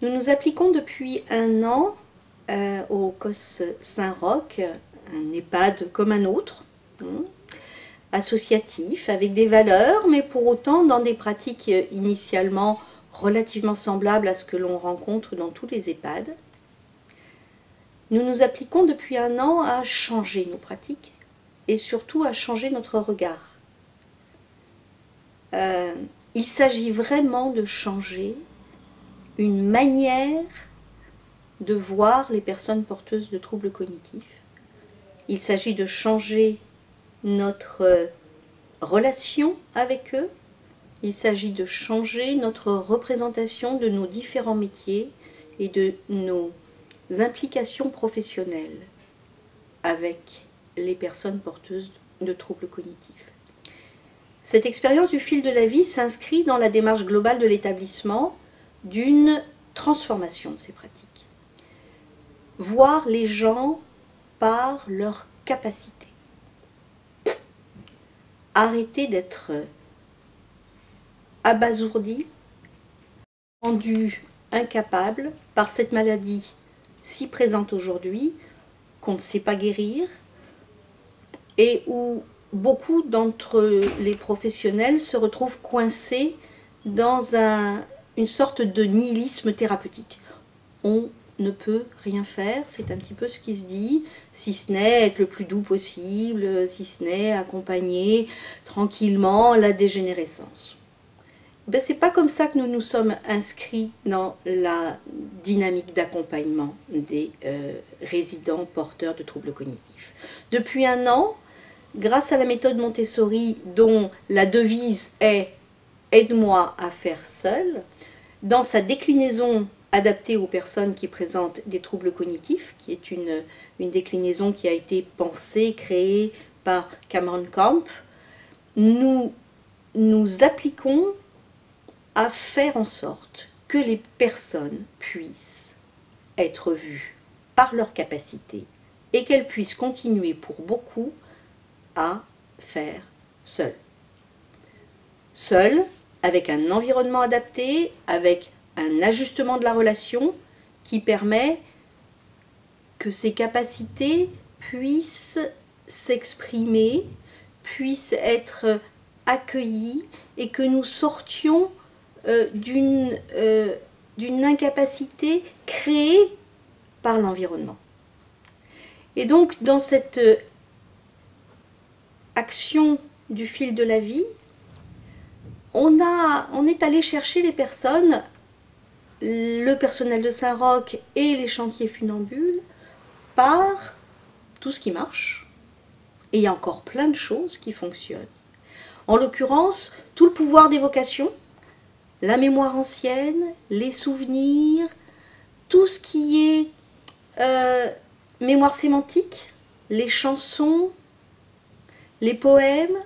Nous nous appliquons depuis un an au COS Saint-Roch, un EHPAD comme un autre, associatif, avec des valeurs, mais pour autant dans des pratiques initialement relativement semblables à ce que l'on rencontre dans tous les EHPAD. Nous nous appliquons depuis un an à changer nos pratiques et surtout à changer notre regard. Il s'agit vraiment de changer une manière de voir les personnes porteuses de troubles cognitifs. Il s'agit de changer notre relation avec eux. Il s'agit de changer notre représentation de nos différents métiers et de nos implications professionnelles avec les personnes porteuses de troubles cognitifs. Cette expérience du fil de la vie s'inscrit dans la démarche globale de l'établissement d'une transformation de ces pratiques. Voir les gens par leurs capacités. Arrêter d'être abasourdi, rendu incapable par cette maladie si présente aujourd'hui qu'on ne sait pas guérir et où beaucoup d'entre les professionnels se retrouvent coincés dans une sorte de nihilisme thérapeutique. On ne peut rien faire, c'est un petit peu ce qui se dit, si ce n'est être le plus doux possible, si ce n'est accompagner tranquillement la dégénérescence. Ben, c'est pas comme ça que nous nous sommes inscrits dans la dynamique d'accompagnement des résidents porteurs de troubles cognitifs. Depuis un an, grâce à la méthode Montessori, dont la devise est « aide-moi à faire seul », dans sa déclinaison adaptée aux personnes qui présentent des troubles cognitifs, qui est une déclinaison qui a été pensée, créée par Cameron Camp, nous appliquons à faire en sorte que les personnes puissent être vues par leur capacité et qu'elles puissent continuer pour beaucoup à faire seules. Seules, avec un environnement adapté, avec un ajustement de la relation qui permet que ces capacités puissent s'exprimer, puissent être accueillies et que nous sortions d'une incapacité créée par l'environnement. Et donc, dans cette action du fil de la vie, on est allé chercher les personnes, le personnel de Saint-Roch et les chantiers funambules, par tout ce qui marche, et il y a encore plein de choses qui fonctionnent. En l'occurrence, tout le pouvoir d'évocation, la mémoire ancienne, les souvenirs, tout ce qui est mémoire sémantique, les chansons, les poèmes,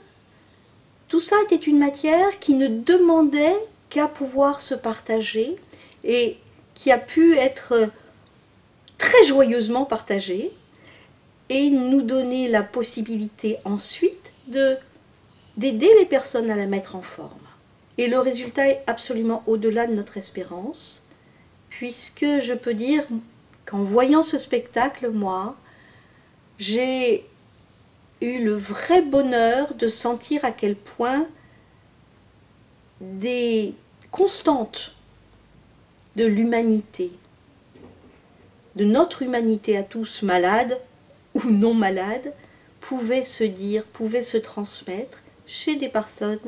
tout ça était une matière qui ne demandait qu'à pouvoir se partager et qui a pu être très joyeusement partagée et nous donner la possibilité ensuite d'aider les personnes à la mettre en forme. Et le résultat est absolument au-delà de notre espérance, puisque je peux dire qu'en voyant ce spectacle, moi, j'ai eu le vrai bonheur de sentir à quel point des constantes de l'humanité, de notre humanité à tous, malades ou non malades, pouvaient se dire, pouvaient se transmettre chez des personnes,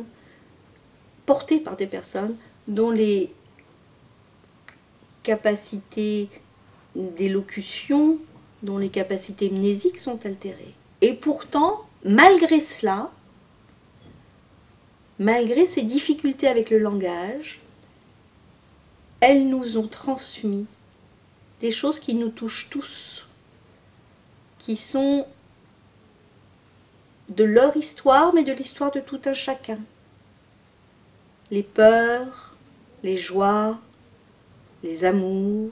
portées par des personnes dont les capacités d'élocution, dont les capacités mnésiques sont altérées. Et pourtant, malgré cela, malgré ces difficultés avec le langage, elles nous ont transmis des choses qui nous touchent tous, qui sont de leur histoire, mais de l'histoire de tout un chacun. Les peurs, les joies, les amours,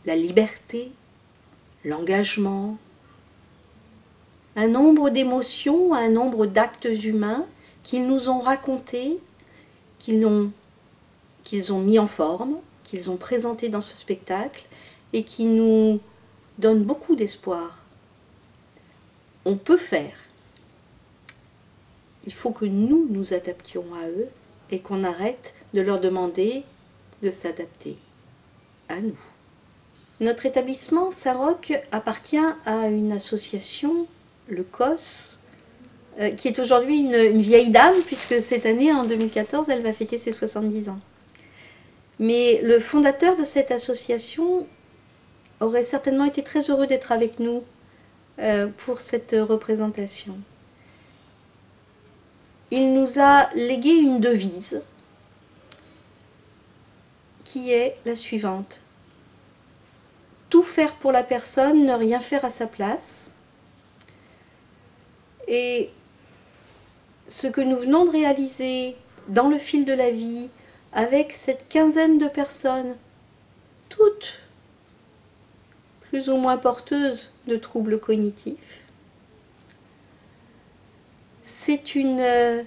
la liberté, l'engagement, un nombre d'émotions, un nombre d'actes humains qu'ils nous ont racontés, qu'ils qu'ils ont mis en forme, qu'ils ont présenté dans ce spectacle et qui nous donnent beaucoup d'espoir. On peut faire. Il faut que nous nous adaptions à eux et qu'on arrête de leur demander de s'adapter à nous. Notre établissement Saint-Roch appartient à une association, le COS, qui est aujourd'hui une vieille dame, puisque cette année, en 2014, elle va fêter ses 70 ans. Mais le fondateur de cette association aurait certainement été très heureux d'être avec nous pour cette représentation. Il nous a légué une devise qui est la suivante. Tout faire pour la personne, ne rien faire à sa place. Et ce que nous venons de réaliser dans le fil de la vie, avec cette quinzaine de personnes, toutes plus ou moins porteuses de troubles cognitifs, c'est une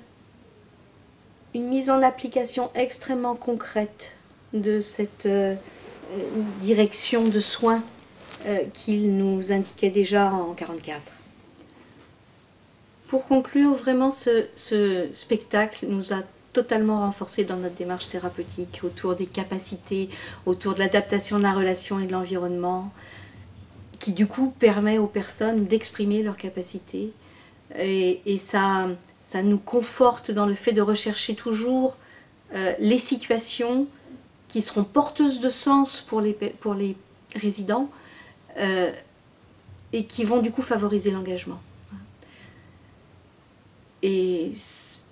mise en application extrêmement concrète de cette direction de soins qu'il nous indiquait déjà en 1944. Pour conclure, vraiment ce spectacle nous a totalement renforcé dans notre démarche thérapeutique autour des capacités, autour de l'adaptation de la relation et de l'environnement, qui du coup permet aux personnes d'exprimer leurs capacités. Et ça nous conforte dans le fait de rechercher toujours les situations qui seront porteuses de sens pour les résidents et qui vont du coup favoriser l'engagement. Et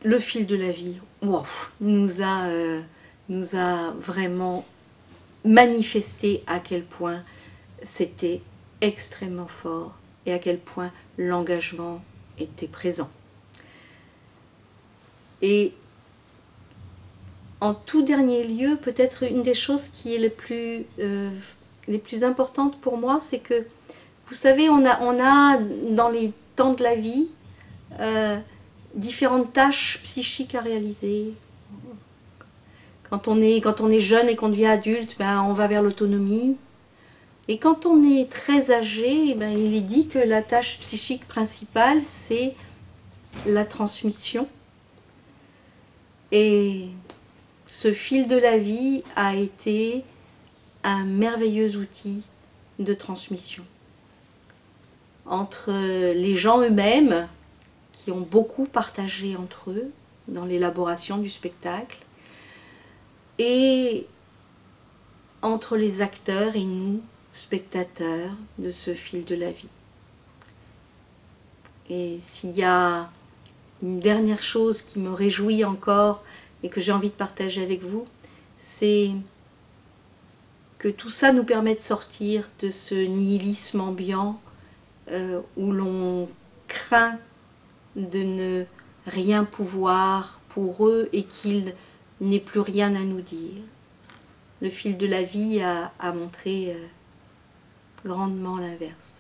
le fil de la vie, wow, nous a vraiment manifesté à quel point c'était extrêmement fort et à quel point l'engagement était présent. Et en tout dernier lieu, peut-être une des choses qui est les plus importantes pour moi, c'est que, vous savez, on a dans les temps de la vie différentes tâches psychiques à réaliser. Quand on est jeune et qu'on devient adulte, ben, on va vers l'autonomie. Et quand on est très âgé, ben, il est dit que la tâche psychique principale, c'est la transmission. Et ce fil de la vie a été un merveilleux outil de transmission. Entre les gens eux-mêmes, qui ont beaucoup partagé entre eux dans l'élaboration du spectacle, et entre les acteurs et nous, spectateurs de ce fil de la vie. Et s'il y a une dernière chose qui me réjouit encore et que j'ai envie de partager avec vous, c'est que tout ça nous permet de sortir de ce nihilisme ambiant où l'on craint de ne rien pouvoir pour eux et qu'il n'ait plus rien à nous dire. Le fil de la vie a montré grandement l'inverse.